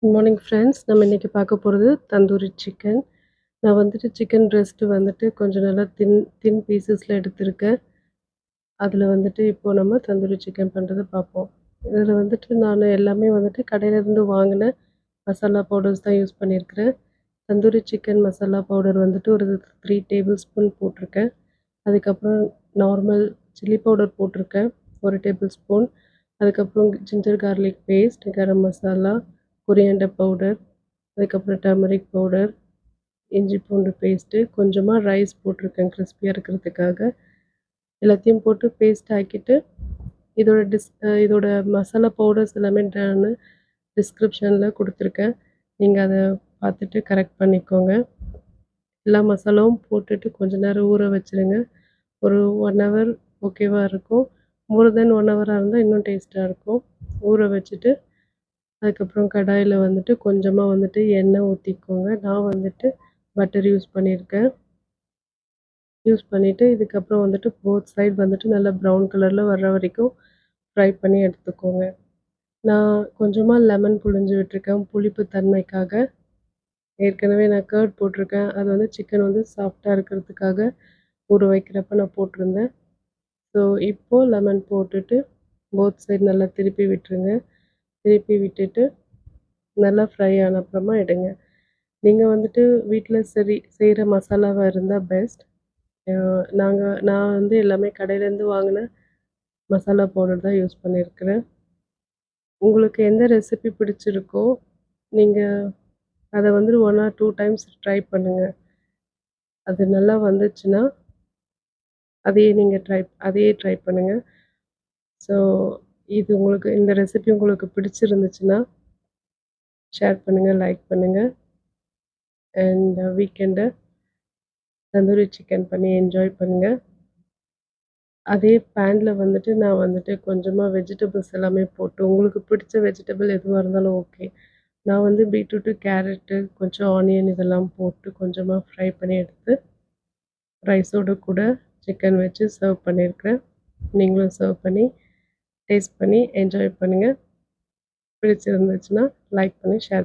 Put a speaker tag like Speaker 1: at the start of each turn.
Speaker 1: Good morning friends. நம்ம இன்றைக்கி பார்க்க போகிறது தந்தூரி சிக்கன். நான் வந்துட்டு சிக்கன் பிரெஸ்ட்டு வந்துட்டு கொஞ்சம் நல்லா தின் தின் பீசஸில் எடுத்திருக்கேன். அதில் வந்துட்டு இப்போது நம்ம தந்தூரி சிக்கன் பண்ணுறத பார்ப்போம். இதில் வந்துட்டு நான் எல்லாமே வந்துட்டு கடையிலேருந்து வாங்கின மசாலா பவுடர்ஸ் தான் யூஸ் பண்ணியிருக்கிறேன். தந்தூரி சிக்கன் மசாலா பவுடர் வந்துட்டு ஒரு 3 டேபிள் ஸ்பூன் போட்டிருக்கேன். அதுக்கப்புறம் நார்மல் சில்லி பவுடர் போட்டிருக்கேன் 1 டேபிள் ஸ்பூன். அதுக்கப்புறம் ginger garlic paste, garam masala, coriander powder, அதுக்கப்புறம் டர்மரிக் பவுடர், இஞ்சி பூண்டு பேஸ்ட்டு, கொஞ்சமாக ரைஸ் போட்டிருக்கேன் கிறிஸ்பியாக இருக்கிறதுக்காக. எல்லாத்தையும் போட்டு பேஸ்ட் ஆக்கிட்டு இதோட மசாலா பவுடர்ஸ் எல்லாமே நான் டிஸ்கிரிப்ஷனில் கொடுத்துருக்கேன். நீங்கள் அதை பார்த்துட்டு கரெக்ட் பண்ணிக்கோங்க. எல்லா மசாலாவும் போட்டுட்டு கொஞ்ச நேரம் ஊற வச்சுருங்க. ஒரு 1 ஹவர் ஓகேவாக இருக்கும். மோர் தென் 1 ஹவராக இருந்தால் இன்னும் டேஸ்ட்டாக இருக்கும். ஊற வச்சுட்டு அதுக்கப்புறம் கடாயில் வந்துட்டு கொஞ்சமாக வந்துட்டு எண்ணெய் ஊற்றிக்கோங்க. நான் வந்துட்டு பட்டர் யூஸ் பண்ணியிருக்கேன். யூஸ் பண்ணிவிட்டு இதுக்கப்புறம் வந்துட்டு போத் சைட் வந்துட்டு நல்லா ப்ரௌன் கலரில் வர்ற வரைக்கும் ஃப்ரை பண்ணி எடுத்துக்கோங்க. நான் கொஞ்சமாக லெமன் புழிஞ்சு விட்டுருக்கேன் புளிப்பு தன்மைக்காக. ஏற்கனவே நான் கர்ட் போட்டிருக்கேன். அது வந்து சிக்கன் வந்து சாஃப்டாக இருக்கிறதுக்காக ஊற வைக்கிறப்ப நான் போட்டிருந்தேன். ஸோ இப்போது லெமன் போட்டுட்டு போத் சைடு நல்லா திருப்பி விட்டுருங்க. திருப்பி விட்டுட்டு நல்லா ஃப்ரை ஆன அப்புறமா எடுங்க. நீங்கள் வந்துட்டு வீட்டில் செய்கிற மசாலாவாக இருந்தால் பெஸ்ட். நான் வந்து எல்லாமே கடையிலேருந்து வாங்கின மசாலா பவுடர் தான் யூஸ் பண்ணியிருக்கிறேன். உங்களுக்கு எந்த ரெசிபி பிடிச்சிருக்கோ நீங்கள் அதை வந்து 1 ஆர் 2 டைம்ஸ் ட்ரை பண்ணுங்கள். அது நல்லா வந்துச்சுன்னா அதையே ட்ரை பண்ணுங்கள். ஸோ இந்த ரெசிபி உங்களுக்கு பிடிச்சிருந்துச்சுன்னா ஷேர் பண்ணுங்கள், லைக் பண்ணுங்கள். அண்ட் வீக்கெண்டை தந்தூரி சிக்கன் பண்ணி என்ஜாய் பண்ணுங்கள். அதே பேனில் வந்துட்டு நான் வந்துட்டு கொஞ்சமாக வெஜிடபிள்ஸ் எல்லாமே போட்டு உங்களுக்கு பிடிச்ச வெஜிடபிள் எதுவாக இருந்தாலும் ஓகே. நான் வந்து பீட்ரூட்டு, கேரட்டு, கொஞ்சம் ஆனியன் இதெல்லாம் போட்டு கொஞ்சமாக ஃப்ரை பண்ணி எடுத்து ரைஸோடு கூட சிக்கன் வச்சு சர்வ் பண்ணியிருக்கிறேன். நீங்களும் சர்வ் பண்ணி டேஸ்ட் பண்ணி என்ஜாய் பண்ணுங்கள். பிடிச்சிருந்துச்சுன்னா லைக் பண்ணி ஷேர்